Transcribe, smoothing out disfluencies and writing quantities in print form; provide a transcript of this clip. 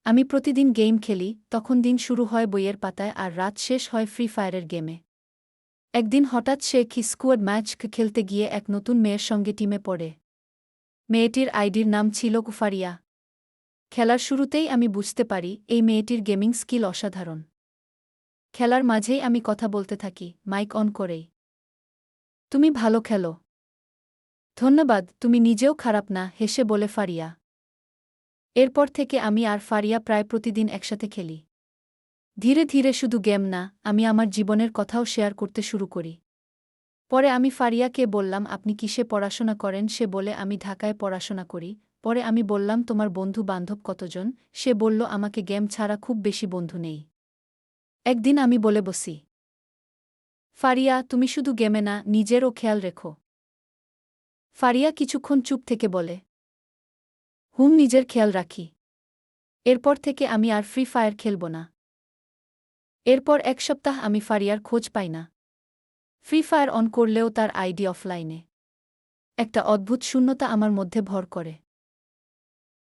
আমি প্রতিদিন গেম খেলি, তখন দিন শুরু হয় বইয়ের পাতায় আর রাত শেষ হয় ফ্রি ফায়ারের গেমে। একদিন হঠাৎ সে কি স্কোয়াড ম্যাচ খেলতে গিয়ে এক নতুন মেয়ের সঙ্গে টিমে পড়ে। মেয়েটির আইডির নাম ছিল কুফারিয়া। খেলার শুরুতেই আমি বুঝতে পারি এই মেয়েটির গেমিং স্কিল অসাধারণ। খেলার মাঝেই আমি কথা বলতে থাকি, মাইক অন করেই। তুমি ভালো খেলো। ধন্যবাদ, তুমি নিজেও খারাপ না, হেসে বলে ফারিয়া। এরপর থেকে আমি আর ফারিয়া প্রায় প্রতিদিন একসাথে খেলি। ধীরে ধীরে শুধু গেম না, আমি আমার জীবনের কথাও শেয়ার করতে শুরু করি। পরে আমি ফারিয়াকে বললাম, আপনি কিসে পড়াশোনা করেন? সে বলে, আমি ঢাকায় পড়াশোনা করি। পরে আমি বললাম, তোমার বন্ধু বান্ধব কতজন? সে বলল, আমাকে গেম ছাড়া খুব বেশি বন্ধু নেই। একদিন আমি বলে বসি, ফারিয়া, তুমি শুধু গেমে না, নিজেরও খেয়াল রেখো। ফারিয়া কিছুক্ষণ চুপ থেকে বলে, নিজের খেয়াল রাখি। এরপর থেকে আমি আর ফ্রি ফায়ার খেলব না। এরপর এক সপ্তাহ আমি ফারিয়ার খোঁজ পাই না। ফ্রি ফায়ার অন করলেও তার আইডি অফলাইনে। একটা অদ্ভুত শূন্যতা আমার মধ্যে ভর করে।